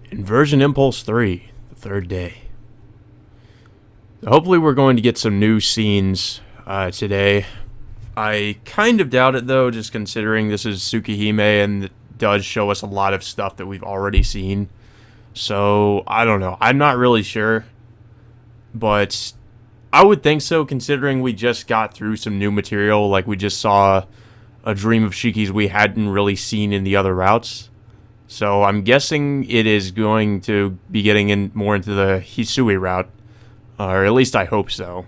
Inversion Impulse 3, the third day. Hopefully we're going to get some new scenes today. I kind of doubt it though, just considering this is Tsukihime and it does show us a lot of stuff that we've already seen. So, I don't know. I'm not really sure. But I would think so, considering we just got through some new material. Like, we just saw a dream of Shiki's we hadn't really seen in the other routes. So I'm guessing it is going to be getting in more into the Hisui route. Or at least I hope so.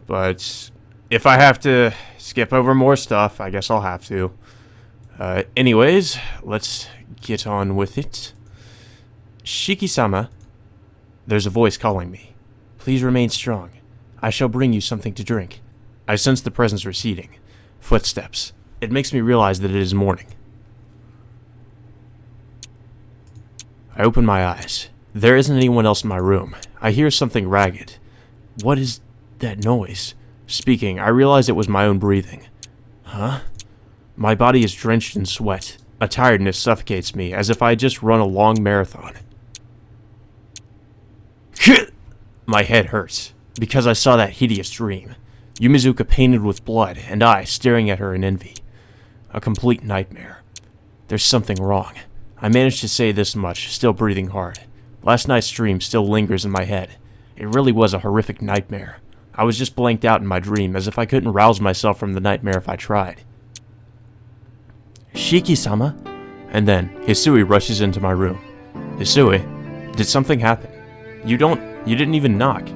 But if I have to skip over more stuff, I guess I'll have to. Anyways, let's get on with it. Shiki-sama, there's a voice calling me. Please remain strong. I shall bring you something to drink. I sense the presence receding. Footsteps. It makes me realize that it is morning. I open my eyes. There isn't anyone else in my room. I hear something ragged. What is that noise? Speaking, I realize it was my own breathing. Huh? My body is drenched in sweat. A tiredness suffocates me, as if I had just run a long marathon. My head hurts, because I saw that hideous dream. Yumizuka painted with blood, and I staring at her in envy. A complete nightmare. There's something wrong. I managed to say this much, still breathing hard. Last night's dream still lingers in my head. It really was a horrific nightmare. I was just blanked out in my dream, as if I couldn't rouse myself from the nightmare if I tried. Shiki-sama? And then, Hisui rushes into my room. Hisui, did something happen? You didn't even knock.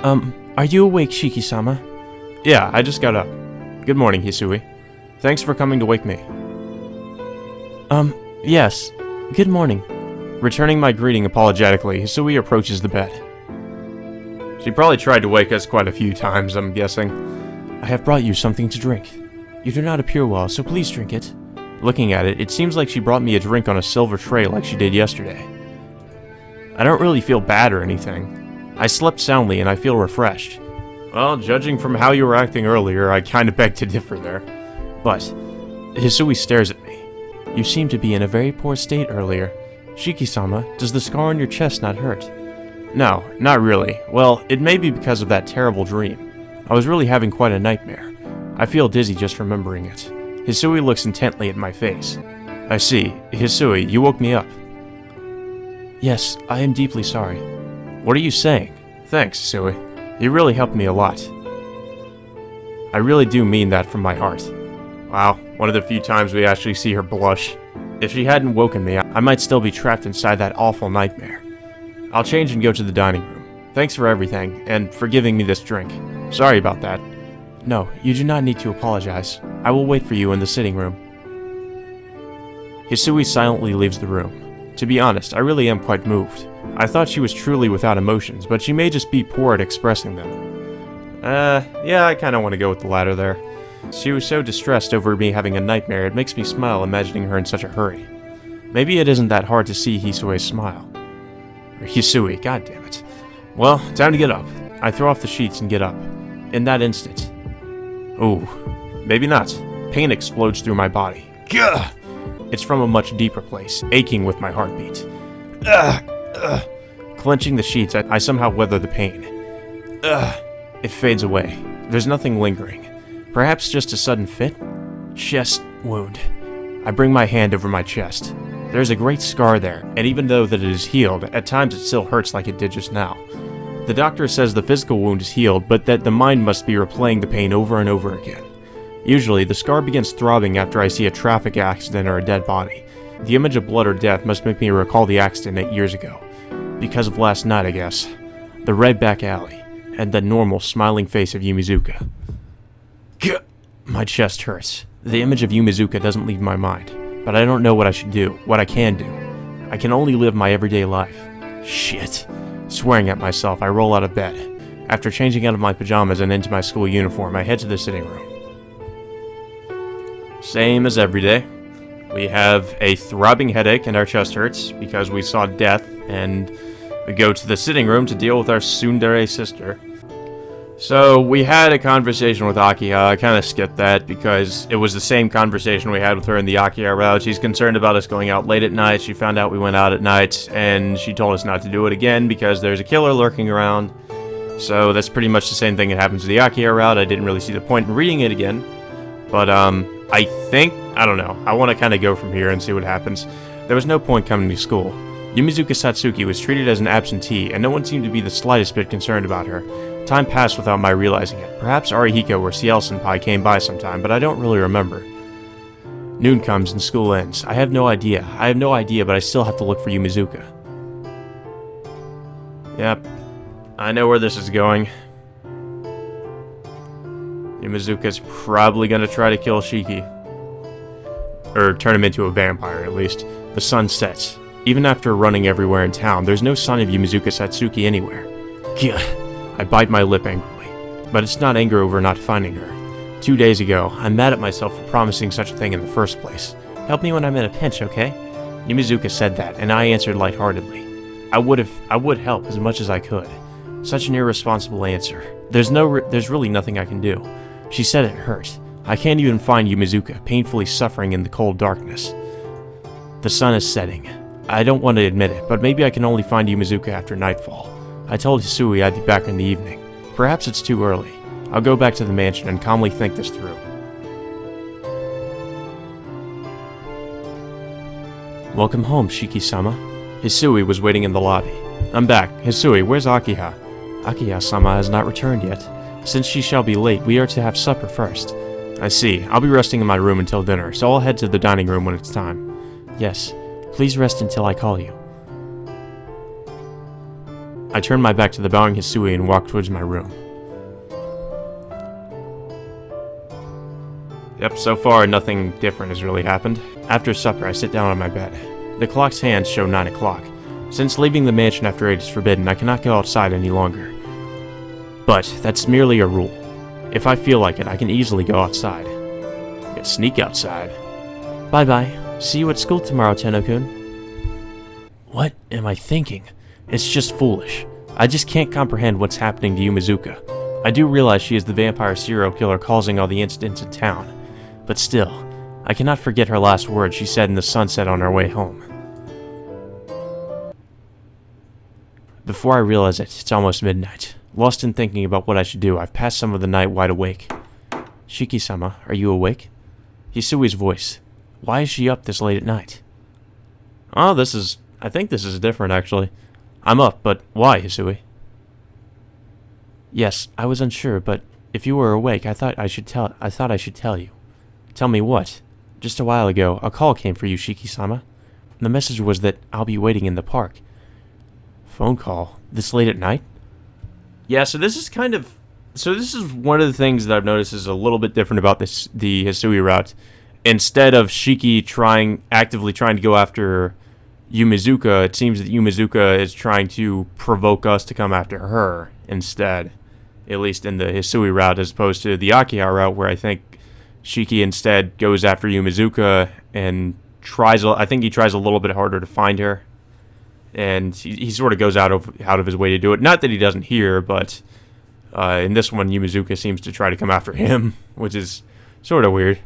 Are you awake, Shiki-sama? Yeah, I just got up. Good morning, Hisui. Thanks for coming to wake me. Yes. Good morning. Returning my greeting apologetically, Hisui approaches the bed. She probably tried to wake us quite a few times, I'm guessing. I have brought you something to drink. You do not appear well, so please drink it. Looking at it, it seems like she brought me a drink on a silver tray like she did yesterday. I don't really feel bad or anything. I slept soundly and I feel refreshed. Well, judging from how you were acting earlier, I kinda beg to differ there. But, Hisui stares at me. You seemed to be in a very poor state earlier. Shiki-sama, does the scar on your chest not hurt? No, not really. Well, it may be because of that terrible dream. I was really having quite a nightmare. I feel dizzy just remembering it. Hisui looks intently at my face. I see. Hisui, you woke me up. Yes, I am deeply sorry. What are you saying? Thanks, Hisui. You really helped me a lot. I really do mean that from my heart. Wow, one of the few times we actually see her blush. If she hadn't woken me, I might still be trapped inside that awful nightmare. I'll change and go to the dining room. Thanks for everything, and for giving me this drink. Sorry about that. No, you do not need to apologize. I will wait for you in the sitting room. Hisui silently leaves the room. To be honest, I really am quite moved. I thought she was truly without emotions, but she may just be poor at expressing them. Yeah, I kinda want to go with the latter there. She was so distressed over me having a nightmare, it makes me smile imagining her in such a hurry. Maybe it isn't that hard to see Hisui's smile. Or Hisui, goddammit. Well, time to get up. I throw off the sheets and get up. In that instant. Ooh, maybe not. Pain explodes through my body. Gah! It's from a much deeper place, aching with my heartbeat. Clenching the sheets, I somehow weather the pain. It fades away. There's nothing lingering. Perhaps just a sudden fit? Chest wound. I bring my hand over my chest. There's a great scar there, and even though that it is healed, at times it still hurts like it did just now. The doctor says the physical wound is healed, but that the mind must be replaying the pain over and over again. Usually, the scar begins throbbing after I see a traffic accident or a dead body. The image of blood or death must make me recall the accident 8 years ago. Because of last night, I guess. The red back alley, and the normal, smiling face of Yumizuka. My chest hurts. The image of Yumizuka doesn't leave my mind, but I don't know what I should do, what I can do. I can only live my everyday life. Shit. Swearing at myself, I roll out of bed. After changing out of my pajamas and into my school uniform, I head to the sitting room. Same as every day. We have a throbbing headache and our chest hurts because we saw death, and we go to the sitting room to deal with our tsundere sister. So, we had a conversation with Akiha. I kind of skipped that because it was the same conversation we had with her in the Akiha route. She's concerned about us going out late at night. She found out we went out at night, and she told us not to do it again because there's a killer lurking around. So, that's pretty much the same thing that happens to the Akiha route. I didn't really see the point in reading it again. But, I don't know. I want to kind of go from here and see what happens. There was no point coming to school. Yumizuka Satsuki was treated as an absentee, and no one seemed to be the slightest bit concerned about her. Time passed without my realizing it. Perhaps Arihiko or Ciel-senpai came by sometime, but I don't really remember. Noon comes and school ends. I have no idea, but I still have to look for Yumizuka. Yep. I know where this is going. Yumizuka's probably gonna try to kill Shiki. Or turn him into a vampire, at least. The sun sets. Even after running everywhere in town, there's no sign of Yumizuka Satsuki anywhere. Gah. I bite my lip angrily. But it's not anger over not finding her. 2 days ago, I'm mad at myself for promising such a thing in the first place. Help me when I'm in a pinch, okay? Yumizuka said that, and I answered lightheartedly. I would help as much as I could. Such an irresponsible answer. There's really nothing I can do. She said it hurt. I can't even find Yumizuka, painfully suffering in the cold darkness. The sun is setting. I don't want to admit it, but maybe I can only find Yumizuka after nightfall. I told Hisui I'd be back in the evening. Perhaps it's too early. I'll go back to the mansion and calmly think this through. Welcome home, Shiki-sama. Hisui was waiting in the lobby. I'm back. Hisui, where's Akiha? Akiha-sama has not returned yet. Since she shall be late, we are to have supper first. I see. I'll be resting in my room until dinner, so I'll head to the dining room when it's time. Yes. Please rest until I call you. I turned my back to the bowing Hisui and walked towards my room. Yep, so far nothing different has really happened. After supper, I sit down on my bed. The clock's hands show 9 o'clock. Since leaving the mansion after 8 is forbidden, I cannot go outside any longer. But that's merely a rule. If I feel like it, I can easily go outside. I can sneak outside. Bye-bye. See you at school tomorrow, Tenno-kun. What am I thinking? It's just foolish. I just can't comprehend what's happening to Yumizuka. I do realize she is the vampire serial killer causing all the incidents in town. But still, I cannot forget her last words she said in the sunset on our way home. Before I realize it, it's almost midnight. Lost in thinking about what I should do, I've passed some of the night wide awake. Shiki-sama, are you awake? Hisui's voice. Why is she up this late at night? Oh, I think this is different, actually. I'm up, but why, Hisui? Yes, I was unsure, but if you were awake, I thought I should tell you. Tell me what? Just a while ago, a call came for you, Shiki-sama. The message was that I'll be waiting in the park. Phone call? This late at night? Yeah, so this is one of the things that I've noticed is a little bit different about the Hisui route. Instead of Shiki actively trying to go after Yumizuka, it seems that Yumizuka is trying to provoke us to come after her instead. At least in the Hisui route, as opposed to the Akiha route, where I think Shiki instead goes after Yumizuka and tries a little bit harder to find her. And he sort of goes out of his way to do it. Not that he doesn't hear, but in this one, Yumizuka seems to try to come after him, which is sort of weird.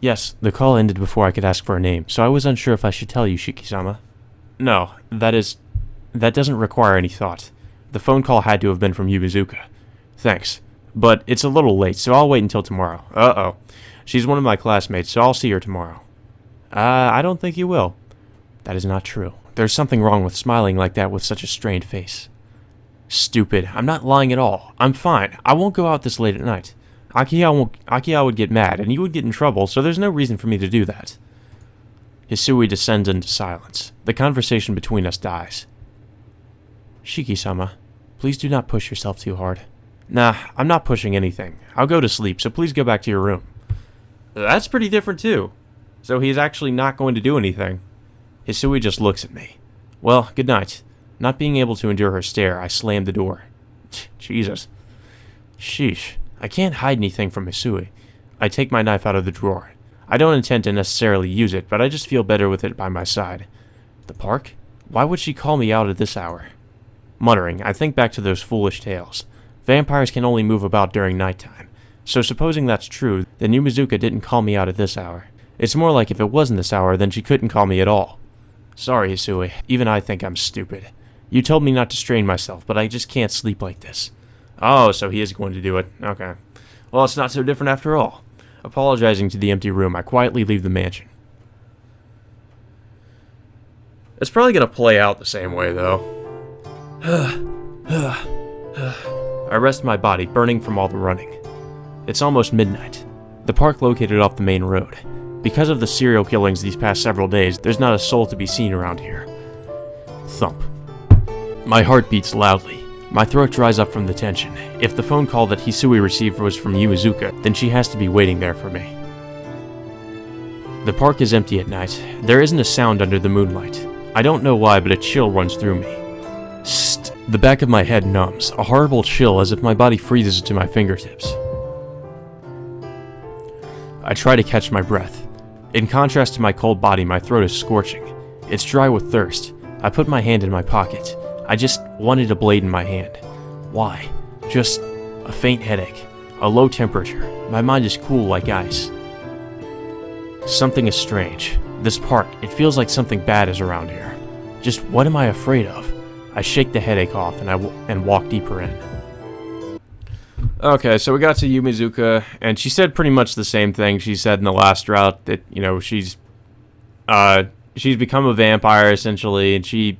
Yes, the call ended before I could ask for a name, so I was unsure if I should tell you, Shiki-sama. No, that doesn't require any thought. The phone call had to have been from Yumizuka. Thanks. But it's a little late, so I'll wait until tomorrow. Uh-oh. She's one of my classmates, so I'll see her tomorrow. I don't think you will. That is not true. There's something wrong with smiling like that with such a strained face. Stupid. I'm not lying at all. I'm fine. I won't go out this late at night. Akiha would get mad, and you would get in trouble, so there's no reason for me to do that. Hisui descends into silence. The conversation between us dies. Shiki-sama, please do not push yourself too hard. Nah, I'm not pushing anything. I'll go to sleep, so please go back to your room. That's pretty different, too. So he's actually not going to do anything. Hisui just looks at me. Well, good night. Not being able to endure her stare, I slammed the door. Jesus. Sheesh. I can't hide anything from Hisui. I take my knife out of the drawer. I don't intend to necessarily use it, but I just feel better with it by my side. The park? Why would she call me out at this hour? Muttering, I think back to those foolish tales. Vampires can only move about during nighttime. So supposing that's true, then Yumizuka didn't call me out at this hour. It's more like if it wasn't this hour, then she couldn't call me at all. Sorry, Hisui. Even I think I'm stupid. You told me not to strain myself, but I just can't sleep like this. Oh, so he is going to do it. Okay. Well, it's not so different after all. Apologizing to the empty room, I quietly leave the mansion. It's probably going to play out the same way, though. I rest my body, burning from all the running. It's almost midnight. The park located off the main road. Because of the serial killings these past several days, there's not a soul to be seen around here. Thump. My heart beats loudly. My throat dries up from the tension. If the phone call that Hisui received was from Yumizuka, then she has to be waiting there for me. The park is empty at night. There isn't a sound under the moonlight. I don't know why, but a chill runs through me. Sst. The back of my head numbs, a horrible chill as if my body freezes to my fingertips. I try to catch my breath. In contrast to my cold body, my throat is scorching. It's dry with thirst. I put my hand in my pocket. I just wanted a blade in my hand. Why? Just a faint headache, a low temperature. My mind is cool like ice. Something is strange. This park, it feels like something bad is around here. Just what am I afraid of? I shake the headache off and walk deeper in. Okay, so we got to Yumizuka, and she said pretty much the same thing she said in the last route, that, you know, she's become a vampire, essentially, and she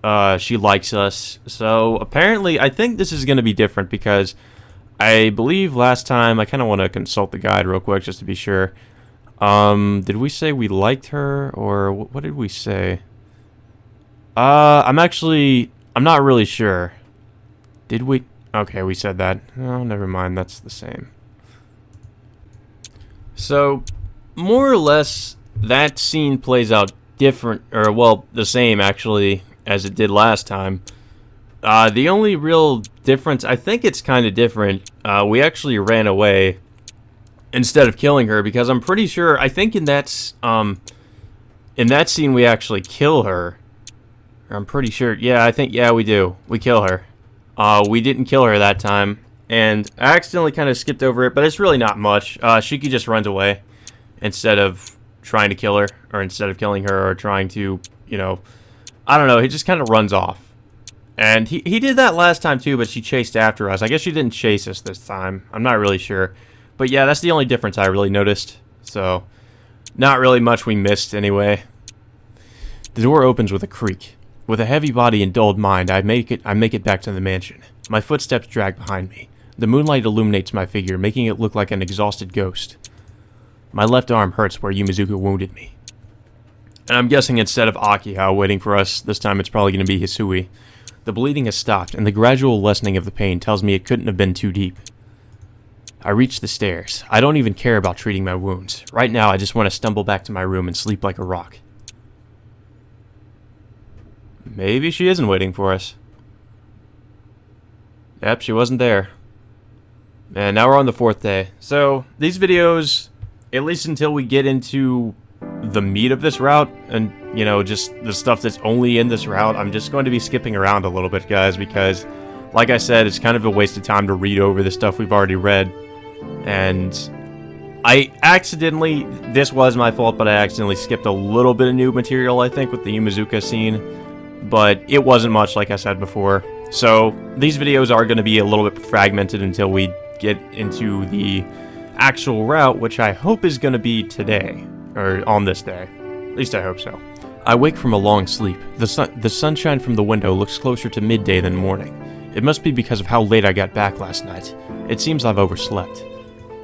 likes us. So, apparently, I think this is going to be different, because I believe last time, I kind of want to consult the guide real quick, just to be sure. Did we say we liked her, or what did we say? I'm not really sure. Did we? Okay, we said that. Oh, never mind, that's the same. So, more or less, that scene plays out different, or, well, the same, actually, as it did last time. The only real difference, I think it's kind of different, we actually ran away instead of killing her, because I'm pretty sure, I think in that scene we actually kill her. I'm pretty sure, yeah, we do. We kill her. We didn't kill her that time, and I accidentally kind of skipped over it, but it's really not much. Shiki just runs away instead of trying to kill her, or instead of killing her, or trying to, you know, I don't know, he just kind of runs off. And he did that last time too, but she chased after us. I guess she didn't chase us this time. I'm not really sure. But yeah, that's the only difference I really noticed. So, not really much we missed anyway. The door opens with a creak. With a heavy body and dulled mind, I make it back to the mansion. My footsteps drag behind me. The moonlight illuminates my figure, making it look like an exhausted ghost. My left arm hurts where Yumizuka wounded me. And I'm guessing instead of Akiha waiting for us, this time it's probably going to be Hisui. The bleeding has stopped, and the gradual lessening of the pain tells me it couldn't have been too deep. I reach the stairs. I don't even care about treating my wounds. Right now, I just want to stumble back to my room and sleep like a rock. Maybe she isn't waiting for us. Yep, she wasn't there. And now we're on the 4th day. So, these videos, at least until we get into the meat of this route, and, you know, just the stuff that's only in this route, I'm just going to be skipping around a little bit, guys, because, like I said, it's kind of a waste of time to read over the stuff we've already read. And I accidentally, this was my fault, but I accidentally skipped a little bit of new material, I think, with the Yumizuka scene. But it wasn't much, like I said before. So, these videos are going to be a little bit fragmented until we get into the actual route, which I hope is going to be today, or on this day. At least I hope so. I wake from a long sleep. The sunshine from the window looks closer to midday than morning. It must be because of how late I got back last night. It seems I've overslept.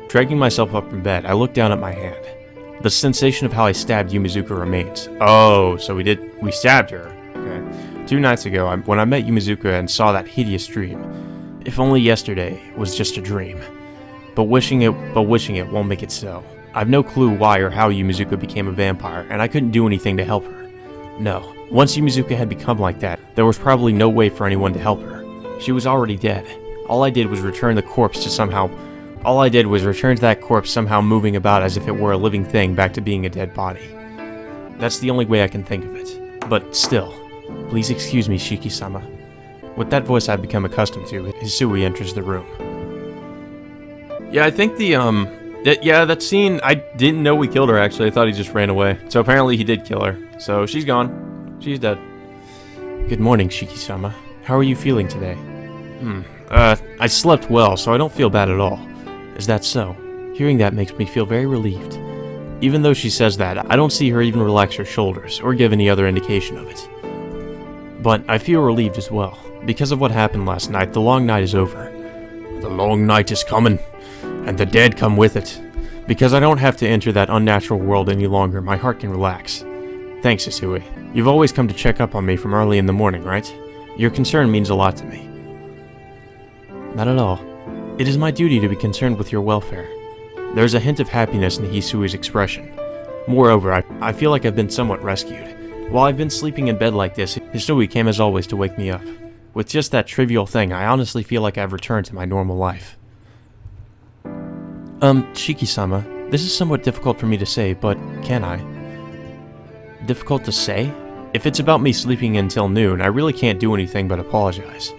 Dragging myself up from bed, I look down at my hand. The sensation of how I stabbed Yumizuka remains. Oh, so we stabbed her. Okay. 2 nights ago, when I met Yumizuka and saw that hideous dream. If only yesterday was just a dream. But wishing it won't make it so. I've no clue why or how Yumizuka became a vampire, and I couldn't do anything to help her. No. Once Yumizuka had become like that, there was probably no way for anyone to help her. She was already dead. All I did was return that corpse somehow moving about as if it were a living thing back to being a dead body. That's the only way I can think of it. But still, please excuse me, Shiki-sama. With that voice I've become accustomed to, Hisui enters the room. Yeah, I think that scene, I didn't know we killed her, actually. I thought he just ran away. So apparently he did kill her. So she's gone. She's dead. Good morning, Shiki-sama. How are you feeling today? I slept well, so I don't feel bad at all. Is that so? Hearing that makes me feel very relieved. Even though she says that, I don't see her even relax her shoulders, or give any other indication of it. But I feel relieved as well. Because of what happened last night, the long night is over. The long night is coming, and the dead come with it. Because I don't have to enter that unnatural world any longer, my heart can relax. Thanks, Hisui. You've always come to check up on me from early in the morning, right? Your concern means a lot to me. Not at all. It is my duty to be concerned with your welfare. There is a hint of happiness in Hisui's expression. Moreover, I feel like I've been somewhat rescued. While I've been sleeping in bed like this, Hisui came as always to wake me up. With just that trivial thing, I honestly feel like I've returned to my normal life. Shiki-sama, this is somewhat difficult for me to say, but can I? Difficult to say? If it's about me sleeping until noon, I really can't do anything but apologize.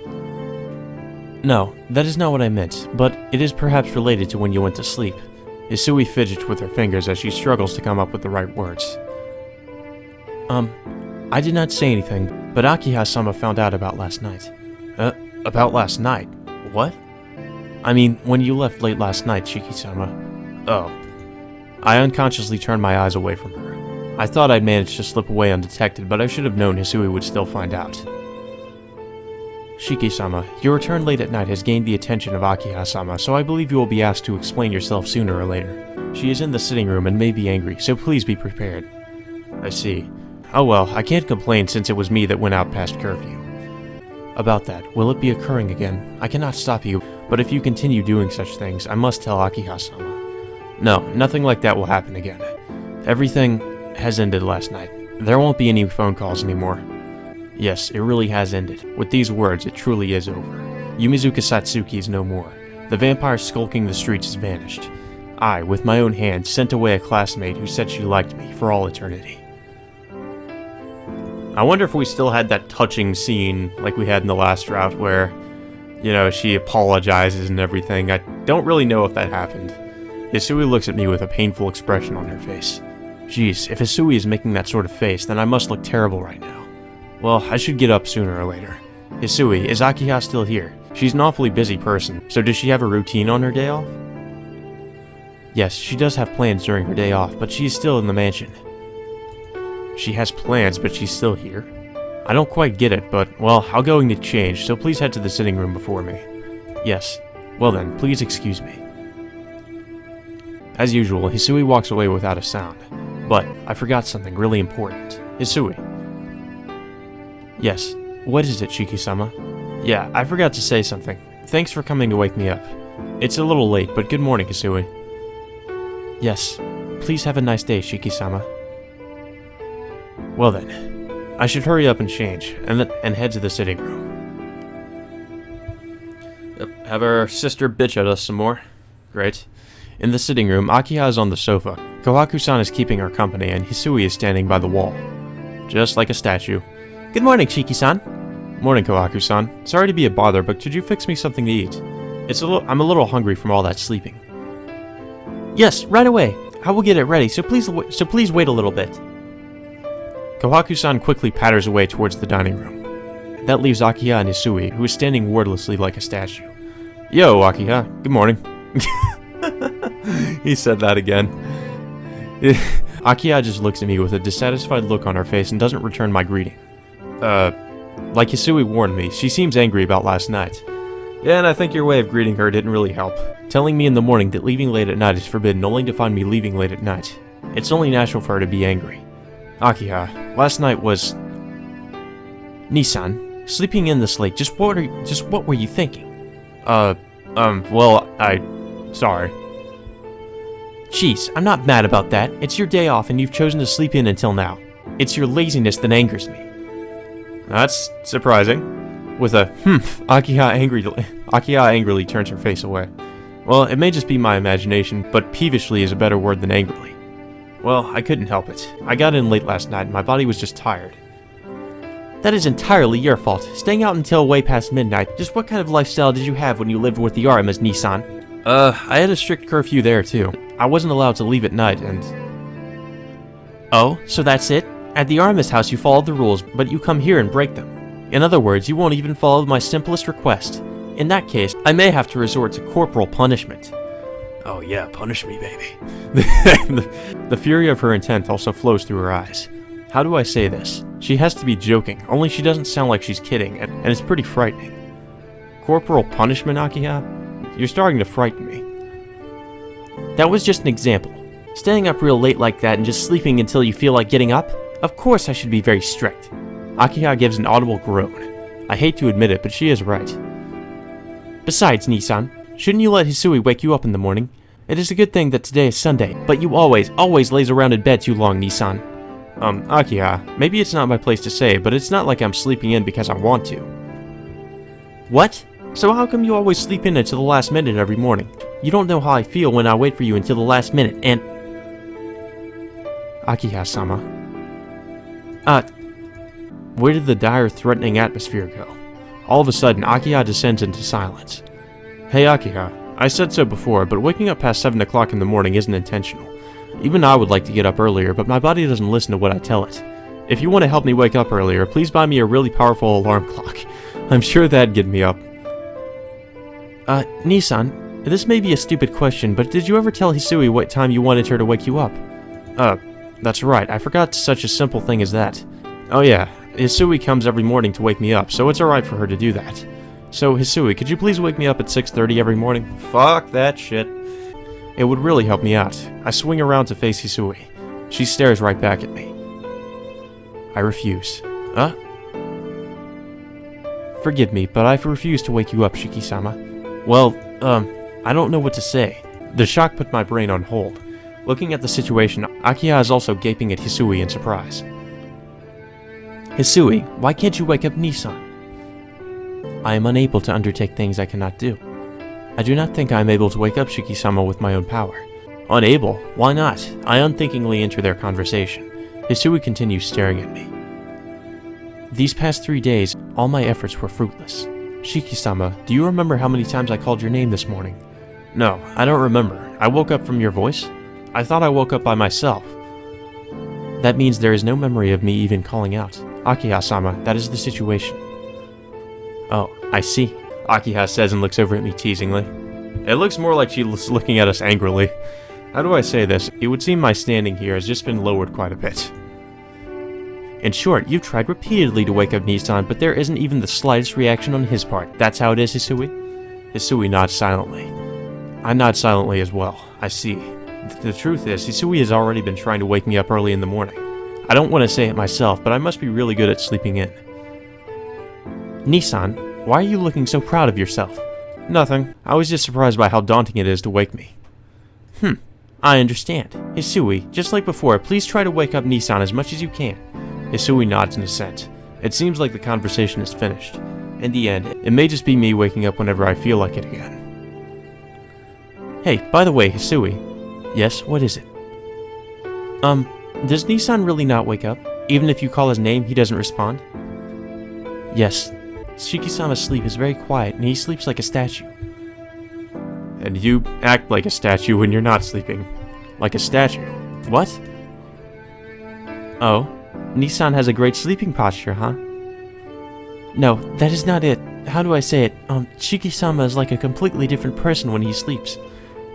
No, that is not what I meant, but it is perhaps related to when you went to sleep. Hisui fidgets with her fingers as she struggles to come up with the right words. I did not say anything, but Akiha-sama found out about last night. About last night? What? I mean, when you left late last night, Shiki-sama. Oh. I unconsciously turned my eyes away from her. I thought I'd managed to slip away undetected, but I should have known Hisui would still find out. Shiki-sama, your return late at night has gained the attention of Akiha-sama, so I believe you will be asked to explain yourself sooner or later. She is in the sitting room and may be angry, so please be prepared. I see. Oh well, I can't complain since it was me that went out past curfew. About that, will it be occurring again? I cannot stop you, but if you continue doing such things, I must tell Akiha-sama. No, nothing like that will happen again. Everything has ended last night. There won't be any phone calls anymore. Yes, it really has ended. With these words, it truly is over. Yumizuka Satsuki is no more. The vampire skulking the streets has vanished. I, with my own hand, sent away a classmate who said she liked me for all eternity. I wonder if we still had that touching scene like we had in the last draft where, you know, she apologizes and everything. I don't really know if that happened. Hisui looks at me with a painful expression on her face. Jeez, if Hisui is making that sort of face, then I must look terrible right now. Well, I should get up sooner or later. Hisui, is Akiha still here? She's an awfully busy person, so does she have a routine on her day off? Yes, she does have plans during her day off, but she's still in the mansion. She has plans, but she's still here? I don't quite get it, but, well, I'll go and get changed, so please head to the sitting room before me. Yes. Well then, please excuse me. As usual, Hisui walks away without a sound. But, I forgot something really important. Hisui. Yes. What is it, Shiki-sama? Yeah, I forgot to say something. Thanks for coming to wake me up. It's a little late, but good morning, Hisui. Yes. Please have a nice day, Shiki-sama. Well then, I should hurry up and change, and head to the sitting room. Yep, have our sister bitch at us some more. Great. In the sitting room, Akiha is on the sofa. Kohaku-san is keeping her company, and Hisui is standing by the wall. Just like a statue. Good morning, Shiki-san. Morning, Kohaku-san. Sorry to be a bother, but could you fix me something to eat? I'm a little hungry from all that sleeping. Yes, right away. I will get it ready, so please wait a little bit. Kohaku-san quickly patters away towards the dining room. That leaves Akiha and Hisui, who is standing wordlessly like a statue. Yo, Akiha. Good morning. He said that again. Akiha just looks at me with a dissatisfied look on her face and doesn't return my greeting. Like Hisui warned me, she seems angry about last night. Yeah, and I think your way of greeting her didn't really help. Telling me in the morning that leaving late at night is forbidden only to find me leaving late at night. It's only natural for her to be angry. Akiha, last night was... Nissan, sleeping in this late, just what were you thinking? Sorry. Jeez, I'm not mad about that. It's your day off and you've chosen to sleep in until now. It's your laziness that angers me. That's surprising. With a humph, Akiha angrily turns her face away. Well, it may just be my imagination, but peevishly is a better word than angrily. Well, I couldn't help it. I got in late last night and my body was just tired. That is entirely your fault. Staying out until way past midnight. Just what kind of lifestyle did you have when you lived with the Arimas, Nissan? I had a strict curfew there too. I wasn't allowed to leave at night and... Oh, so that's it? At the Arimas house you followed the rules, but you come here and break them. In other words, you won't even follow my simplest request. In that case, I may have to resort to corporal punishment. Oh yeah, punish me, baby. The fury of her intent also flows through her eyes. How do I say this? She has to be joking, only she doesn't sound like she's kidding, and it's pretty frightening. Corporal punishment, Akiha? You're starting to frighten me. That was just an example. Staying up real late like that and just sleeping until you feel like getting up? Of course I should be very strict. Akiha gives an audible groan. I hate to admit it, but she is right. Besides, Nissan, shouldn't you let Hisui wake you up in the morning? It is a good thing that today is Sunday, but you always lays around in bed too long, Nissan. Akiha, maybe it's not my place to say, but it's not like I'm sleeping in because I want to. What? So how come you always sleep in until the last minute every morning? You don't know how I feel when I wait for you until the last minute, and... Akiha-sama. Where did the dire, threatening atmosphere go? All of a sudden, Akiha descends into silence. Hey Akiha, I said so before, but waking up past 7 o'clock in the morning isn't intentional. Even I would like to get up earlier, but my body doesn't listen to what I tell it. If you want to help me wake up earlier, please buy me a really powerful alarm clock. I'm sure that'd get me up. Nissan, this may be a stupid question, but did you ever tell Hisui what time you wanted her to wake you up? That's right, I forgot such a simple thing as that. Oh yeah, Hisui comes every morning to wake me up, so it's alright for her to do that. So, Hisui, could you please wake me up at 6:30 every morning? Fuck that shit. It would really help me out. I swing around to face Hisui. She stares right back at me. I refuse. Forgive me, but I refuse to wake you up, Shiki-sama. Well, I don't know what to say. The shock put my brain on hold. Looking at the situation, Akiha is also gaping at Hisui in surprise. Hisui, why can't you wake up Nissan? I am unable to undertake things I cannot do. I do not think I am able to wake up Shiki-sama with my own power. Unable? Why not? I unthinkingly enter their conversation. Hisui continues staring at me. These past 3 days, all my efforts were fruitless. Shiki-sama, do you remember how many times I called your name this morning? No, I don't remember. I woke up from your voice? I thought I woke up by myself. That means there is no memory of me even calling out. Akiha-sama, that is the situation. Oh, I see. Akiha says and looks over at me teasingly. It looks more like she's looking at us angrily. How do I say this? It would seem my standing here has just been lowered quite a bit. In short, you've tried repeatedly to wake up Nissan, but there isn't even the slightest reaction on his part. That's how it is, Hisui? Hisui nods silently. I nod silently as well. I see. The truth is, Hisui has already been trying to wake me up early in the morning. I don't want to say it myself, but I must be really good at sleeping in. Nissan, why are you looking so proud of yourself? Nothing. I was just surprised by how daunting it is to wake me. I understand. Hisui, just like before, please try to wake up Nissan as much as you can. Hisui nods in assent. It seems like the conversation is finished. In the end, it may just be me waking up whenever I feel like it again. Hey, by the way, Hisui. Yes, what is it? Does Nissan really not wake up? Even if you call his name, he doesn't respond? Yes. Shiki-sama's sleep is very quiet, and he sleeps like a statue. And you act like a statue when you're not sleeping. Like a statue. What? Oh, Nissan has a great sleeping posture, huh? No, that is not it. How do I say it? Shiki-sama is like a completely different person when he sleeps.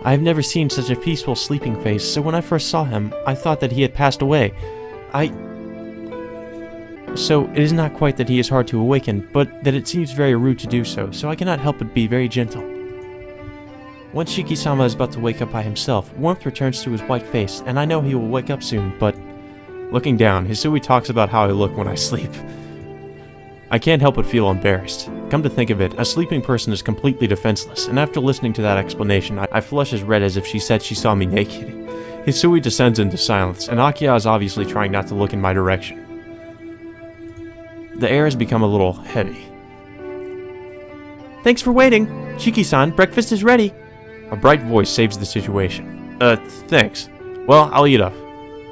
I have never seen such a peaceful sleeping face, so when I first saw him, I thought that he had passed away. So, it is not quite that he is hard to awaken, but that it seems very rude to do so, so I cannot help but be very gentle. Once Shiki-sama is about to wake up by himself, warmth returns to his white face, and I know he will wake up soon, but... Looking down, Hisui talks about how I look when I sleep. I can't help but feel embarrassed. Come to think of it, a sleeping person is completely defenseless, and after listening to that explanation, I flush as red as if she said she saw me naked. Hisui descends into silence, and Akiha is obviously trying not to look in my direction. The air has become a little heavy. Thanks for waiting! Shiki-san, breakfast is ready! A bright voice saves the situation. Thanks. Well, I'll eat up.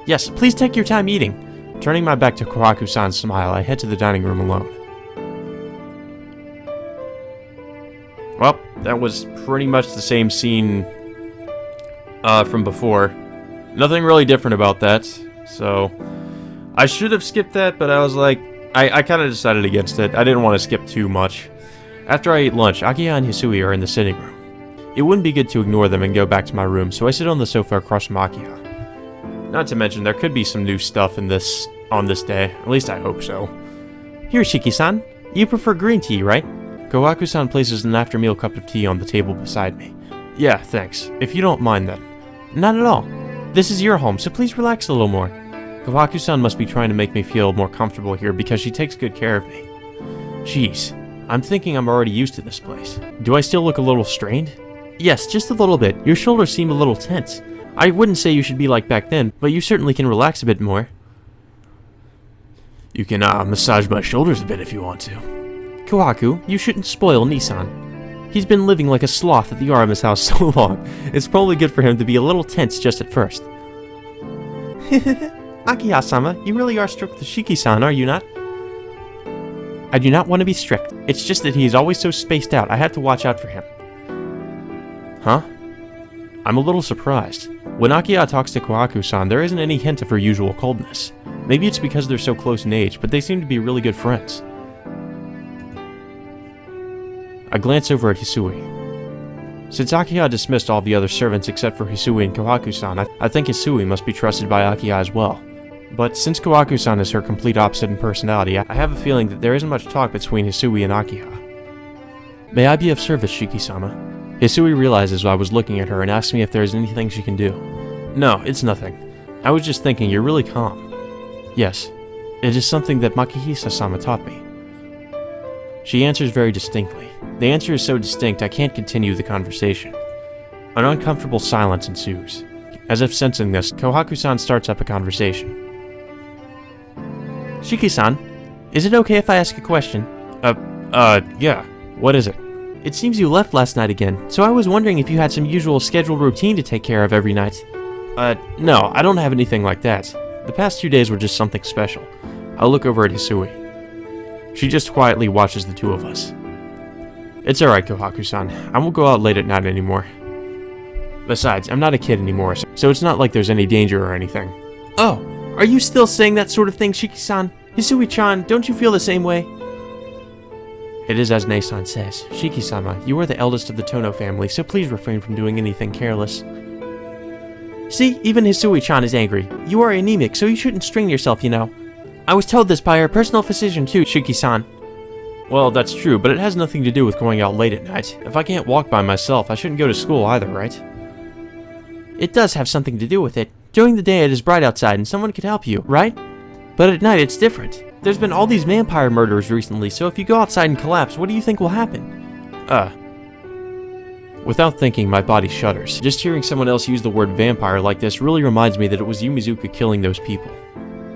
Yes, please take your time eating. Turning my back to Kawaku-san's smile, I head to the dining room alone. Well, that was pretty much the same scene from before. Nothing really different about that, so I should have skipped that, but I was like, I kind of decided against it. I didn't want to skip too much. After I eat lunch, Akiha and Hisui are in the sitting room. It wouldn't be good to ignore them and go back to my room, so I sit on the sofa across from Akiha. Not to mention, there could be some new stuff on this day. At least I hope so. Here, Shiki-san. You prefer green tea, right? Kawaku-san places an after-meal cup of tea on the table beside me. Yeah, thanks. If you don't mind then. Not at all. This is your home, so please relax a little more. Kawaku-san must be trying to make me feel more comfortable here because she takes good care of me. Jeez, I'm thinking I'm already used to this place. Do I still look a little strained? Yes, just a little bit. Your shoulders seem a little tense. I wouldn't say you should be like back then, but you certainly can relax a bit more. You can massage my shoulders a bit if you want to. Kawaku, you shouldn't spoil Nissan. He's been living like a sloth at the Aramis house so long. It's probably good for him to be a little tense just at first. Akiha-sama, you really are strict with Shiki-san, are you not? I do not want to be strict. It's just that he is always so spaced out, I have to watch out for him. Huh? I'm a little surprised. When Akiha talks to Kawaku-san, there isn't any hint of her usual coldness. Maybe it's because they're so close in age, but they seem to be really good friends. I glance over at Hisui. Since Akiha dismissed all the other servants except for Hisui and Kawaku-san, I think Hisui must be trusted by Akiha as well. But since Kawaku-san is her complete opposite in personality, I have a feeling that there isn't much talk between Hisui and Akiha. May I be of service, Shiki-sama? Hisui realizes I was looking at her and asks me if there is anything she can do. No, it's nothing. I was just thinking you're really calm. Yes, it is something that Makihisa-sama taught me. She answers very distinctly. The answer is so distinct I can't continue the conversation. An uncomfortable silence ensues. As if sensing this, Kawaku-san starts up a conversation. Shiki-san, is it okay if I ask a question? Yeah. What is it? It seems you left last night again, so I was wondering if you had some usual scheduled routine to take care of every night. No, I don't have anything like that. The past 2 days were just something special. I'll look over at Hisui. She just quietly watches the two of us. It's alright, Kawaku-san. I won't go out late at night anymore. Besides, I'm not a kid anymore, so it's not like there's any danger or anything. Oh, are you still saying that sort of thing, Shiki-san? Hisui-chan, don't you feel the same way? It is as Ne-san says. Shiki-sama, you are the eldest of the Tono family, so please refrain from doing anything careless. See, even Hisui-chan is angry. You are anemic, so you shouldn't strain yourself, you know. I was told this by our personal physician too, Shiki-san. Well, that's true, but it has nothing to do with going out late at night. If I can't walk by myself, I shouldn't go to school either, right? It does have something to do with it. During the day it is bright outside and someone could help you, right? But at night it's different. There's been all these vampire murders recently, so if you go outside and collapse, what do you think will happen? Without thinking, my body shudders. Just hearing someone else use the word vampire like this really reminds me that it was Yumizuka killing those people.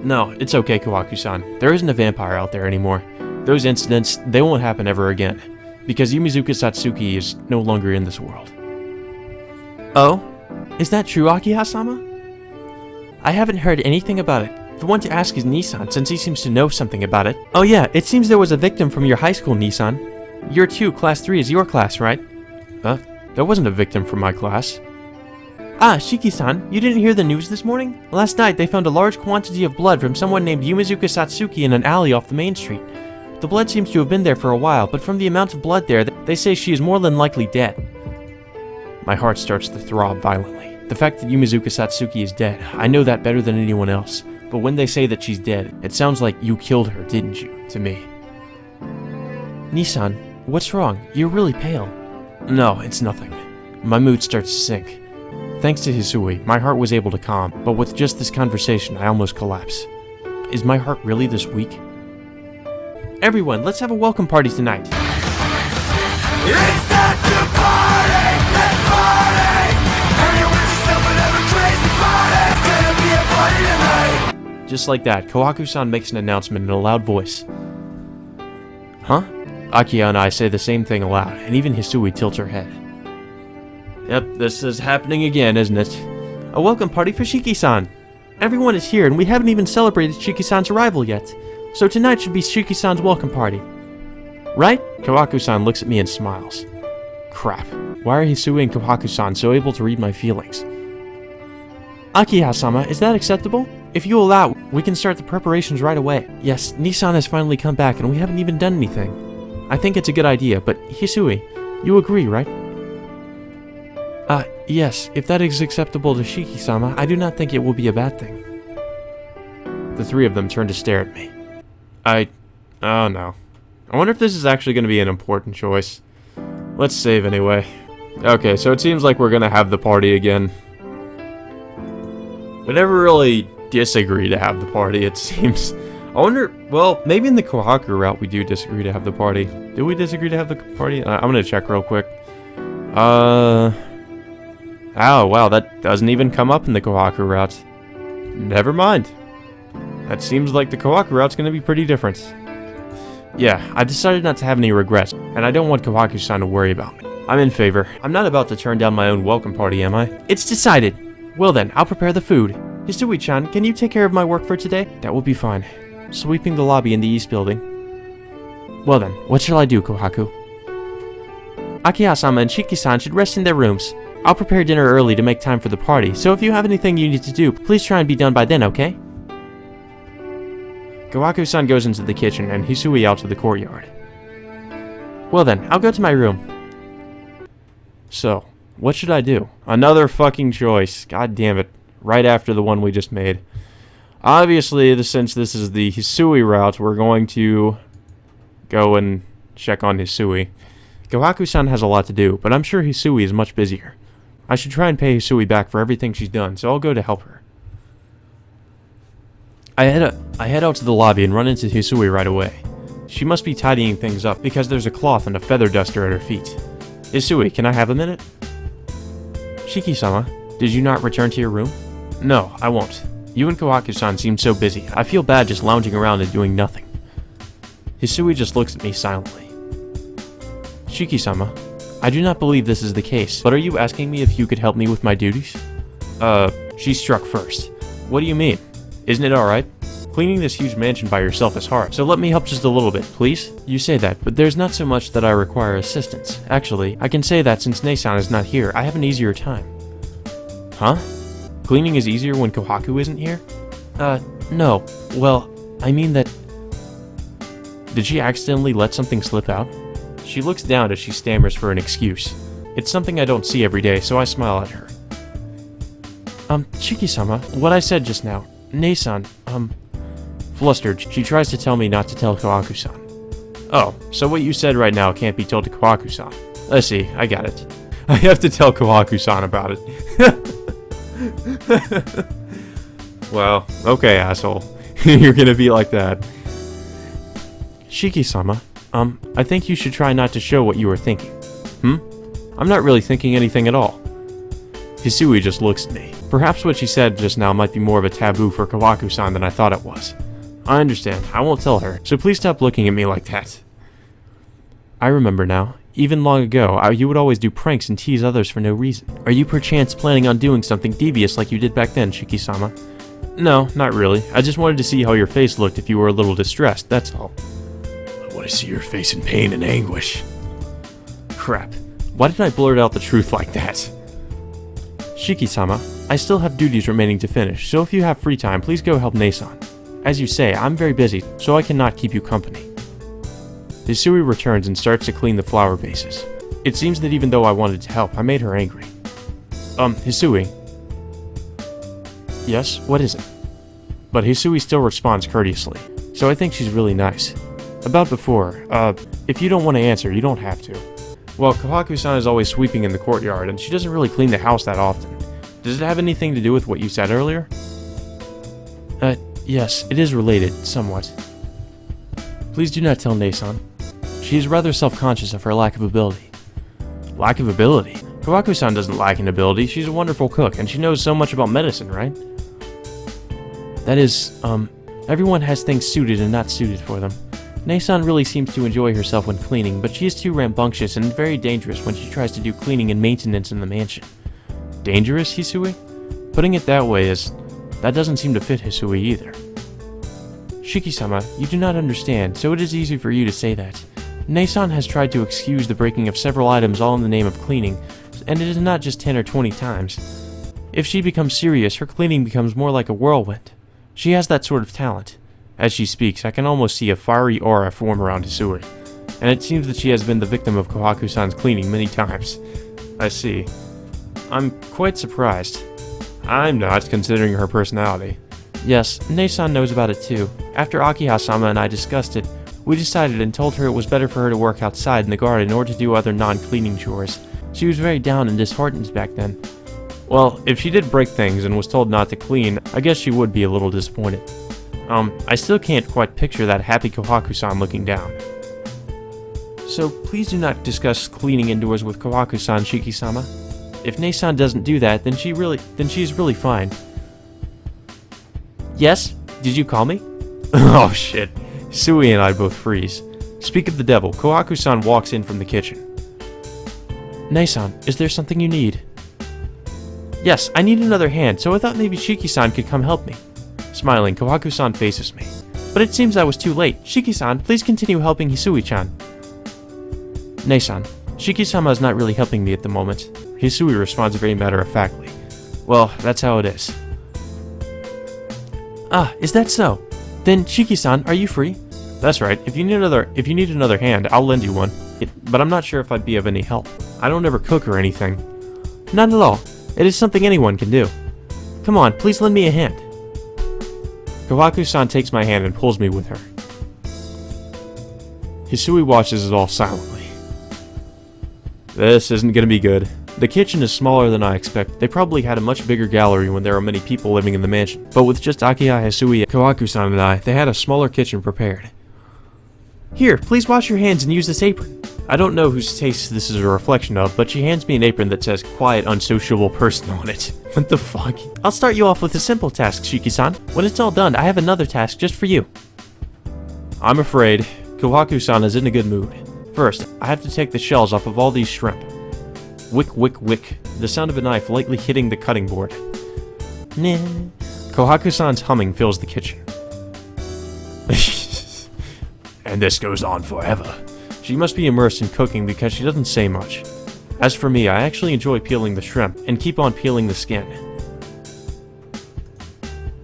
No, it's okay, Kawaku-san. There isn't a vampire out there anymore. Those incidents, they won't happen ever again. Because Yumizuka Satsuki is no longer in this world. Oh? Is that true, Akiha-sama? I haven't heard anything about it. The one to ask is Nissan, since he seems to know something about it. Oh yeah, it seems there was a victim from your high school, Nissan. Year 2, Class 3 is your class, right? There wasn't a victim from my class. Ah, Shiki-san, you didn't hear the news this morning? Last night they found a large quantity of blood from someone named Yumizuka Satsuki in an alley off the main street. The blood seems to have been there for a while, but from the amount of blood there, they say she is more than likely dead. My heart starts to throb violently. The fact that Yumizuka Satsuki is dead, I know that better than anyone else. But when they say that she's dead, it sounds like you killed her, didn't you, to me. Nissan, what's wrong? You're really pale. No, it's nothing. My mood starts to sink. Thanks to Hisui, my heart was able to calm, but with just this conversation, I almost collapse. Is my heart really this weak? Everyone, let's have a welcome party tonight. It's time to party! Let's party! Everyone's yourself another crazy party! It's gonna be a party tonight! Just like that, Kawaku-san makes an announcement in a loud voice. Huh? Akiha and I say the same thing aloud, and even Hisui tilts her head. Yep, this is happening again, isn't it? A welcome party for Shiki-san! Everyone is here, and we haven't even celebrated Shiki-san's arrival yet. So tonight should be Shiki-san's welcome party. Right? Kawaku-san looks at me and smiles. Crap. Why are Hisui and Kawaku-san so able to read my feelings? Akiha-sama, is that acceptable? If you allow, we can start the preparations right away. Yes, Nissan has finally come back, and we haven't even done anything. I think it's a good idea, but Hisui, you agree, right? Yes, if that is acceptable to Shiki-sama, I do not think it will be a bad thing. The three of them turn to stare at me. Oh no. I wonder if this is actually going to be an important choice. Let's save anyway. Okay, so it seems like we're going to have the party again. We never really disagree to have the party, it seems. I wonder, well, maybe in the Kohaku route we do disagree to have the party. Do we disagree to have the party? I'm going to check real quick. Oh, wow, that doesn't even come up in the Kohaku route. Never mind. That seems like the Kohaku route's going to be pretty different. Yeah, I decided not to have any regrets, and I don't want Kawaku-san to worry about me. I'm in favor. I'm not about to turn down my own welcome party, am I? It's decided. Well then, I'll prepare the food. Hisui-chan, can you take care of my work for today? That will be fine. Sweeping the lobby in the east building. Well then, what shall I do, Kohaku? Akiha-sama and Shiki-san should rest in their rooms. I'll prepare dinner early to make time for the party, so if you have anything you need to do, please try and be done by then, okay? Kawaku-san goes into the kitchen and Hisui out to the courtyard. Well then, I'll go to my room. So, what should I do? Another fucking choice. God damn it. Right after the one we just made. Obviously, since this is the Hisui route, we're going to go and check on Hisui. Kawaku-san has a lot to do, but I'm sure Hisui is much busier. I should try and pay Hisui back for everything she's done, so I'll go to help her. I head out to the lobby and run into Hisui right away. She must be tidying things up because there's a cloth and a feather duster at her feet. Hisui, can I have a minute? Shiki-sama, did you not return to your room? No, I won't. You and Kawaku-san seem so busy. I feel bad just lounging around and doing nothing. Hisui just looks at me silently. Shiki-sama, I do not believe this is the case, but are you asking me if you could help me with my duties? She struck first. What do you mean? Isn't it alright? Cleaning this huge mansion by yourself is hard, so let me help just a little bit, please? You say that, but there's not so much that I require assistance. Actually, I can say that since Nei-san is not here, I have an easier time. Huh? Cleaning is easier when Kohaku isn't here? No. Well, I mean that... Did she accidentally let something slip out? She looks down as she stammers for an excuse. It's something I don't see every day, so I smile at her. Shiki-sama, what I said just now. Nei-san, Flustered, she tries to tell me not to tell Kawaku-san. Oh, so what you said right now can't be told to Kawaku-san. I see, I got it. I have to tell Kawaku-san about it. Well, okay, asshole. You're gonna be like that. Shiki-sama, I think you should try not to show what you were thinking. I'm not really thinking anything at all. Hisui just looks at me. Perhaps what she said just now might be more of a taboo for Kawaku-san than I thought it was. I understand, I won't tell her, so please stop looking at me like that. I remember now. Even long ago, you would always do pranks and tease others for no reason. Are you perchance planning on doing something devious like you did back then, Shiki-sama? No, not really. I just wanted to see how your face looked if you were a little distressed, that's all. I want to see your face in pain and anguish. Crap. Why did I blurt out the truth like that? Shiki-sama, I still have duties remaining to finish, so if you have free time, please go help Nei-san. As you say, I'm very busy, so I cannot keep you company. Hisui returns and starts to clean the flower vases. It seems that even though I wanted to help, I made her angry. Hisui. Yes, what is it? But Hisui still responds courteously, so I think she's really nice. About before, if you don't want to answer, you don't have to. Well, Kawaku-san is always sweeping in the courtyard, and she doesn't really clean the house that often. Does it have anything to do with what you said earlier? Yes, it is related, somewhat. Please do not tell Nei-san. She is rather self-conscious of her lack of ability. Lack of ability? Kawaku-san doesn't lack an ability, she's a wonderful cook, and she knows so much about medicine, right? That is, everyone has things suited and not suited for them. Nei-san really seems to enjoy herself when cleaning, but she is too rambunctious and very dangerous when she tries to do cleaning and maintenance in the mansion. Dangerous, Hisui? Putting it that way is... That doesn't seem to fit Hisui either. Shiki-sama, you do not understand, so it is easy for you to say that. Nei-san has tried to excuse the breaking of several items all in the name of cleaning, and it is not just 10 or 20 times. If she becomes serious, her cleaning becomes more like a whirlwind. She has that sort of talent. As she speaks, I can almost see a fiery aura form around Hisui, and it seems that she has been the victim of Kohaku-san's cleaning many times. I see. I'm quite surprised. I'm not, considering her personality. Yes, Nei-san knows about it too. After Akiha-sama and I discussed it, we decided and told her it was better for her to work outside in the garden or to do other non-cleaning chores. She was very down and disheartened back then. Well, if she did break things and was told not to clean, I guess she would be a little disappointed. I still can't quite picture that happy Kohaku-san looking down. So please do not discuss cleaning indoors with Kohaku-san, Shiki-sama. If Nei-san doesn't do that, then she's really fine. Yes? Did you call me? Oh shit. Hisui and I both freeze. Speak of the devil, Kohaku-san walks in from the kitchen. Nei-san, is there something you need? Yes, I need another hand, so I thought maybe Shiki-san could come help me. Smiling, Kohaku-san faces me. But it seems I was too late. Shiki-san, please continue helping Hisui-chan. Nei-san, Shiki-sama is not really helping me at the moment. Hisui responds very matter-of-factly. Well, that's how it is. Ah, is that so? Then, Shiki-san, are you free? That's right. If you need another hand, I'll lend you one. But I'm not sure if I'd be of any help. I don't ever cook or anything. Not at all. It is something anyone can do. Come on, please lend me a hand. Kohaku-san takes my hand and pulls me with her. Hisui watches it all silently. This isn't gonna be good. The kitchen is smaller than I expected. They probably had a much bigger gallery when there were many people living in the mansion. But with just Akiha, Hisui, Kohaku-san, and I, they had a smaller kitchen prepared. Here, please wash your hands and use this apron. I don't know whose taste this is a reflection of, but she hands me an apron that says quiet, unsociable person on it. What the fuck? I'll start you off with a simple task, Shiki-san. When it's all done, I have another task just for you. I'm afraid Kohaku-san is in a good mood. First, I have to take the shells off of all these shrimp. Wick, wick, wick. The sound of a knife lightly hitting the cutting board. Nah. Kohaku-san's humming fills the kitchen. And this goes on forever. She must be immersed in cooking because she doesn't say much. As for me, I actually enjoy peeling the shrimp and keep on peeling the skin.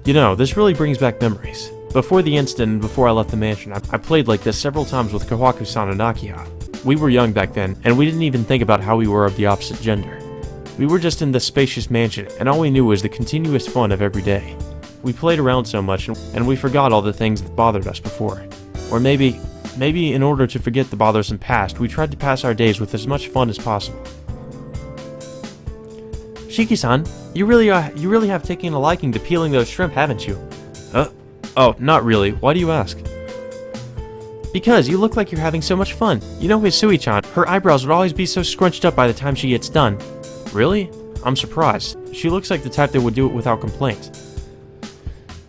You know, this really brings back memories. Before the incident and before I left the mansion, I played like this several times with Kohaku-san and Akiha. We were young back then, and we didn't even think about how we were of the opposite gender. We were just in this spacious mansion, and all we knew was the continuous fun of every day. We played around so much, and we forgot all the things that bothered us before. Or maybe in order to forget the bothersome past, we tried to pass our days with as much fun as possible. Shiki-san, you really have taken a liking to peeling those shrimp, haven't you? Oh, not really. Why do you ask? Because you look like you're having so much fun. You know Hisui-chan, her eyebrows would always be so scrunched up by the time she gets done. Really? I'm surprised. She looks like the type that would do it without complaint.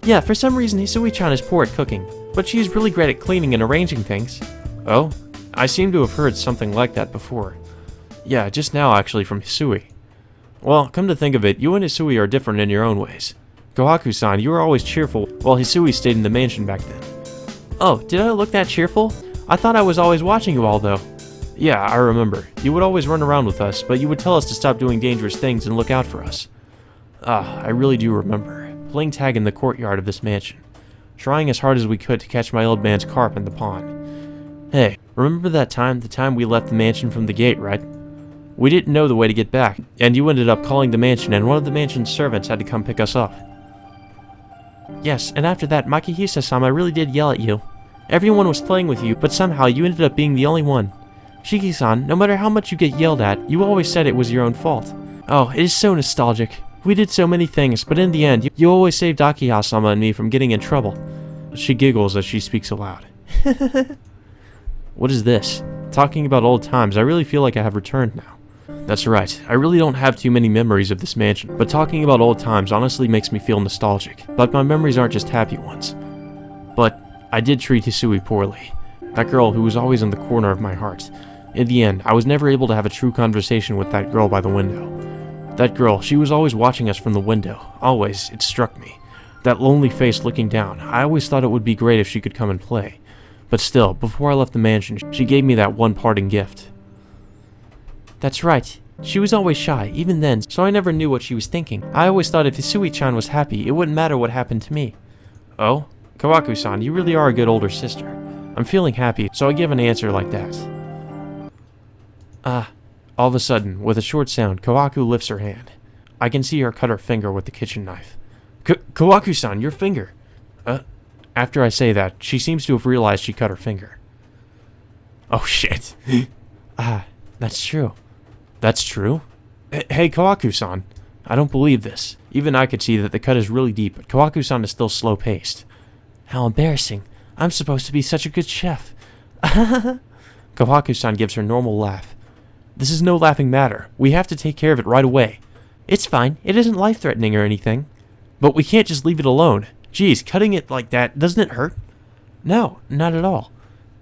Yeah, for some reason Hisui-chan is poor at cooking, but she is really great at cleaning and arranging things. Oh? I seem to have heard something like that before. Yeah, just now actually from Hisui. Well, come to think of it, you and Hisui are different in your own ways. Kohaku-san, you were always cheerful, while Hisui stayed in the mansion back then. Oh, did I look that cheerful? I thought I was always watching you all, though. Yeah, I remember. You would always run around with us, but you would tell us to stop doing dangerous things and look out for us. I really do remember. Playing tag in the courtyard of this mansion. Trying as hard as we could to catch my old man's carp in the pond. Hey, remember that time, the time we left the mansion from the gate, right? We didn't know the way to get back, and you ended up calling the mansion, and one of the mansion's servants had to come pick us up. Yes, and after that, Makihisa-sama really did yell at you. Everyone was playing with you, but somehow you ended up being the only one. Shiki-san, no matter how much you get yelled at, you always said it was your own fault. Oh, it is so nostalgic. We did so many things, but in the end, you always saved Akiha-sama and me from getting in trouble. She giggles as she speaks aloud. What is this? Talking about old times, I really feel like I have returned now. That's right, I really don't have too many memories of this mansion, but talking about old times honestly makes me feel nostalgic. But my memories aren't just happy ones. But I did treat Hisui poorly. That girl who was always in the corner of my heart. In the end, I was never able to have a true conversation with that girl by the window. That girl, she was always watching us from the window. Always, it struck me. That lonely face looking down. I always thought it would be great if she could come and play. But still, before I left the mansion, she gave me that one parting gift. That's right. She was always shy, even then, so I never knew what she was thinking. I always thought if Hisui-chan was happy, it wouldn't matter what happened to me. Oh? Kawaku-san, you really are a good older sister. I'm feeling happy, so I give an answer like that. All of a sudden, with a short sound, Kawaku lifts her hand. I can see her cut her finger with the kitchen knife. Kawaku-san, your finger! After I say that, she seems to have realized she cut her finger. Oh shit. That's true. That's true? Hey, Kawaku-san. I don't believe this. Even I could see that the cut is really deep, but Kawaku-san is still slow-paced. How embarrassing. I'm supposed to be such a good chef. Kawaku-san gives her normal laugh. This is no laughing matter. We have to take care of it right away. It's fine. It isn't life-threatening or anything. But we can't just leave it alone. Geez, cutting it like that, doesn't it hurt? No, not at all.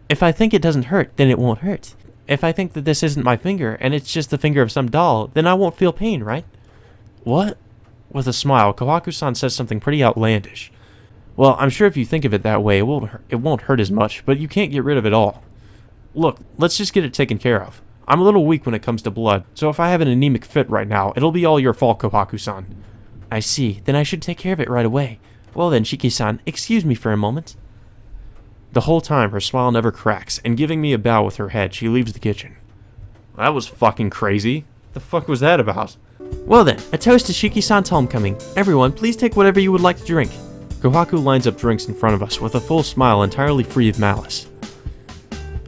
If I think it doesn't hurt, then it won't hurt. If I think that this isn't my finger, and it's just the finger of some doll, then I won't feel pain, right? What? With a smile, Kawaku-san says something pretty outlandish. Well, I'm sure if you think of it that way, it won't hurt as much, but you can't get rid of it all. Look, let's just get it taken care of. I'm a little weak when it comes to blood, so if I have an anemic fit right now, it'll be all your fault, Kawaku-san. I see. Then I should take care of it right away. Well then, Shiki-san, excuse me for a moment. The whole time, her smile never cracks, and giving me a bow with her head, she leaves the kitchen. That was fucking crazy. The fuck was that about? Well then, a toast to Shiki-san's homecoming. Everyone, please take whatever you would like to drink. Kawaku lines up drinks in front of us with a full smile entirely free of malice.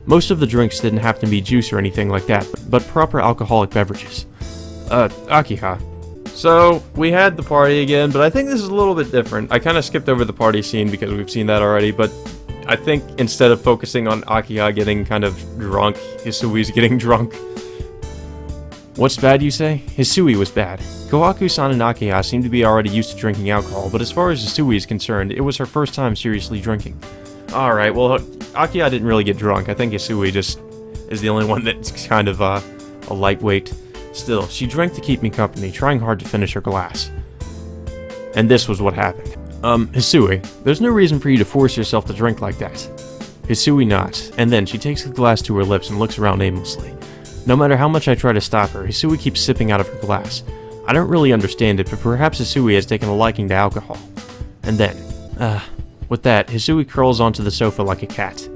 Most of the drinks didn't have to be juice or anything like that, but proper alcoholic beverages. Akiha. So, we had the party again, but I think this is a little bit different. I kind of skipped over the party scene because we've seen that already, but I think instead of focusing on Akiha getting kind of drunk, Hisui's getting drunk. What's bad, you say? Hisui was bad. Kawaku-san and Akiha seem to be already used to drinking alcohol, but as far as Hisui is concerned, it was her first time seriously drinking. Alright, well, Akiha didn't really get drunk. I think Hisui just is the only one that's kind of a lightweight. Still, she drank to keep me company, trying hard to finish her glass. And this was what happened. Hisui, there's no reason for you to force yourself to drink like that. Hisui nods, and then she takes the glass to her lips and looks around aimlessly. No matter how much I try to stop her, Hisui keeps sipping out of her glass. I don't really understand it, but perhaps Hisui has taken a liking to alcohol. And then, with that, Hisui curls onto the sofa like a cat.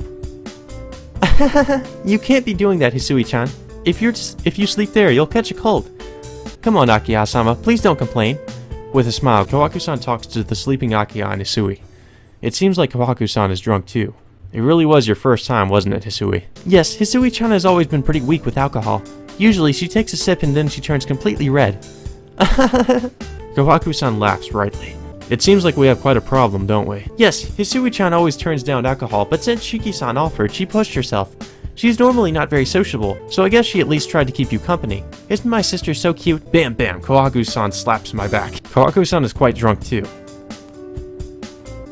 You can't be doing that, Hisui-chan. If you sleep there, you'll catch a cold. Come on, Akiha-sama, please don't complain. With a smile, Kawaku-san talks to the sleeping Akiha and Hisui. It seems like Kawaku-san is drunk too. It really was your first time, wasn't it, Hisui? Yes, Hisui-chan has always been pretty weak with alcohol. Usually, she takes a sip and then she turns completely red. Kawaku-san laughs brightly. It seems like we have quite a problem, don't we? Yes, Hisui-chan always turns down alcohol, but since Shiki-san offered, she pushed herself. She's normally not very sociable, so I guess she at least tried to keep you company. Isn't my sister so cute? Bam bam, Kawaku-san slaps my back. Kawaku-san is quite drunk too.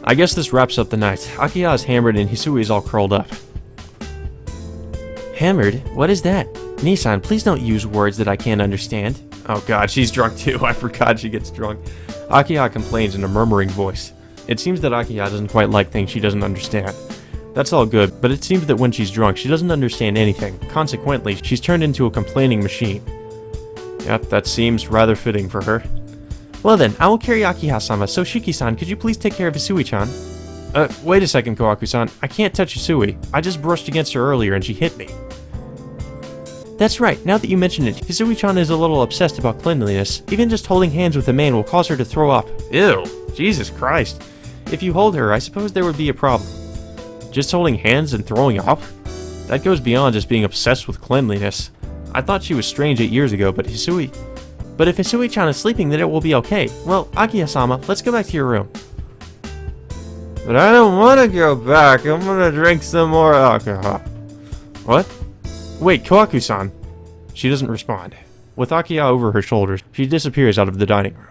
I guess this wraps up the night. Akiha is hammered and Hisui is all curled up. Hammered? What is that? Nissan, please don't use words that I can't understand. Oh god, she's drunk too. I forgot she gets drunk. Akiha complains in a murmuring voice. It seems that Akiha doesn't quite like things she doesn't understand. That's all good, but it seems that when she's drunk, she doesn't understand anything. Consequently, she's turned into a complaining machine. Yep, that seems rather fitting for her. Well then, I will carry Akiha-sama, so Shiki-san, could you please take care of Hisui-chan? Wait a second, Kawaku-san. I can't touch Hisui. I just brushed against her earlier and she hit me. That's right, now that you mention it, Hisui-chan is a little obsessed about cleanliness. Even just holding hands with a man will cause her to throw up. Ew, Jesus Christ. If you hold her, I suppose there would be a problem. Just holding hands and throwing up? That goes beyond just being obsessed with cleanliness. I thought she was strange 8 years ago, but if Hisui-chan is sleeping, then it will be okay. Well, Akiha-sama, let's go back to your room. But I don't want to go back. I'm gonna drink some more alcohol. What? Wait, Kawaku-san. She doesn't respond. With Akiha over her shoulders, she disappears out of the dining room.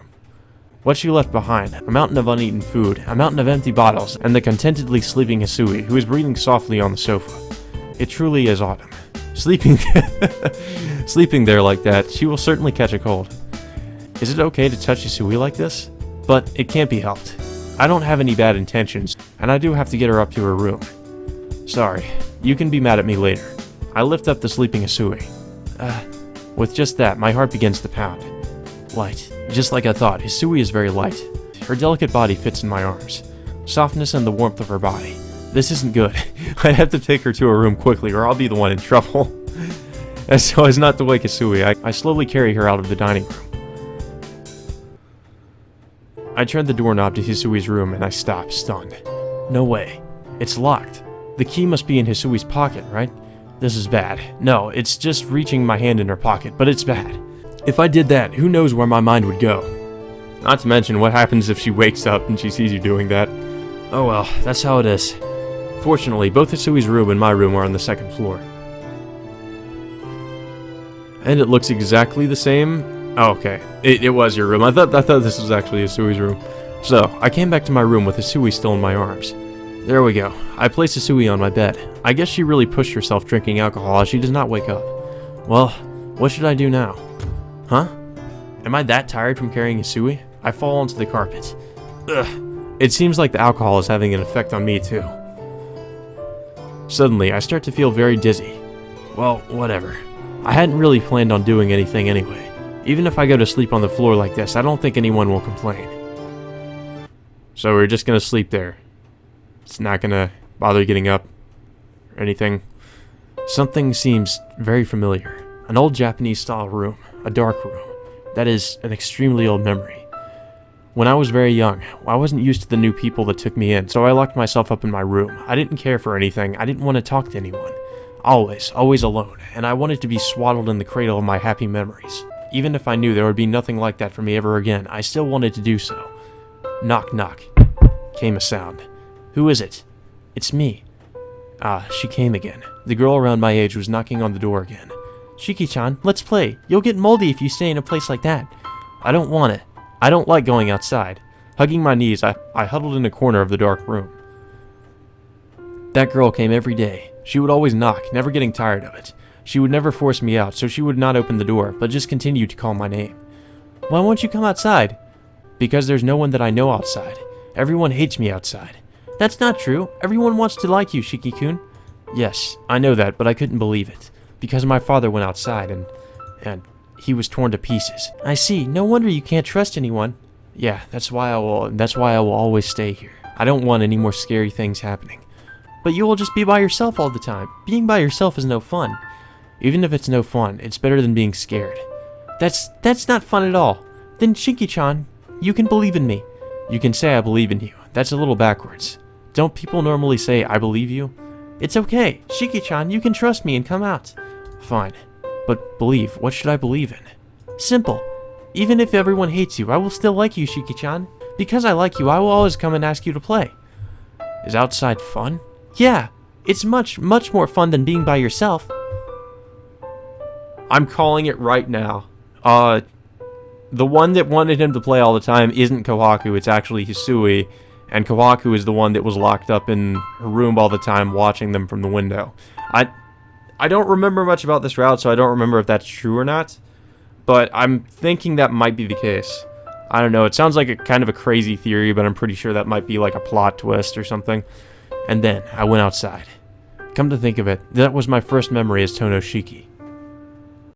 What she left behind, a mountain of uneaten food, a mountain of empty bottles, and the contentedly sleeping Hisui, who is breathing softly on the sofa. It truly is autumn. Sleeping there like that, she will certainly catch a cold. Is it okay to touch Hisui like this? But it can't be helped. I don't have any bad intentions, and I do have to get her up to her room. Sorry, you can be mad at me later. I lift up the sleeping Hisui. With just that, my heart begins to pound. Light. Just like I thought, Hisui is very light. Her delicate body fits in my arms. Softness and the warmth of her body. This isn't good. I have to take her to her room quickly or I'll be the one in trouble. And so as not to wake Hisui, I slowly carry her out of the dining room. I turn the doorknob to Hisui's room and I stop, stunned. No way. It's locked. The key must be in Hisui's pocket, right? This is bad. No, it's just reaching my hand in her pocket, but it's bad. If I did that, who knows where my mind would go? Not to mention, what happens if she wakes up and she sees you doing that? Oh well, that's how it is. Fortunately, both Hisui's room and my room are on the second floor. And it looks exactly the same. Oh, okay. It was your room. I thought this was actually Hisui's room. So, I came back to my room with Hisui still in my arms. There we go. I placed Hisui on my bed. I guess she really pushed herself drinking alcohol as she does not wake up. Well, what should I do now? Huh? Am I that tired from carrying Hisui? I fall onto the carpet. Ugh. It seems like the alcohol is having an effect on me too. Suddenly, I start to feel very dizzy. Well, whatever. I hadn't really planned on doing anything anyway. Even if I go to sleep on the floor like this, I don't think anyone will complain. So we're just gonna sleep there. It's not gonna bother getting up or anything. Something seems very familiar. An old Japanese-style room. A dark room. That is an extremely old memory. When I was very young, I wasn't used to the new people that took me in, so I locked myself up in my room. I didn't care for anything. I didn't want to talk to anyone. Always alone, and I wanted to be swaddled in the cradle of my happy memories. Even if I knew there would be nothing like that for me ever again, I still wanted to do so. Knock, knock. Came a sound. Who is it? It's me. Ah, she came again. The girl around my age was knocking on the door again. Shiki-chan, let's play. You'll get moldy if you stay in a place like that. I don't want it. I don't like going outside. Hugging my knees, I huddled in a corner of the dark room. That girl came every day. She would always knock, never getting tired of it. She would never force me out, so she would not open the door, but just continue to call my name. Why won't you come outside? Because there's no one that I know outside. Everyone hates me outside. That's not true. Everyone wants to like you, Shiki-kun. Yes, I know that, but I couldn't believe it. Because my father went outside and he was torn to pieces. I see. No wonder you can't trust anyone. Yeah, that's why I will always stay here. I don't want any more scary things happening. But you will just be by yourself all the time. Being by yourself is no fun. Even if it's no fun, it's better than being scared. That's not fun at all. Then Shiki-chan, you can believe in me. You can say I believe in you. That's a little backwards. Don't people normally say I believe you? It's okay. Shiki-chan, you can trust me and come out. Fine. But believe, what should I believe in? Simple. Even if everyone hates you, I will still like you, Shiki-chan. Because I like you, I will always come and ask you to play. Is outside fun? Yeah. It's much more fun than being by yourself. I'm calling it right now. The one that wanted him to play all the time isn't Kohaku, it's actually Hisui. And Kohaku is the one that was locked up in her room all the time watching them from the window. I don't remember much about this route, so I don't remember if that's true or not. But I'm thinking that might be the case. I don't know, it sounds like a kind of a crazy theory, but I'm pretty sure that might be like a plot twist or something. And then, I went outside. Come to think of it, that was my first memory as Tonoshiki.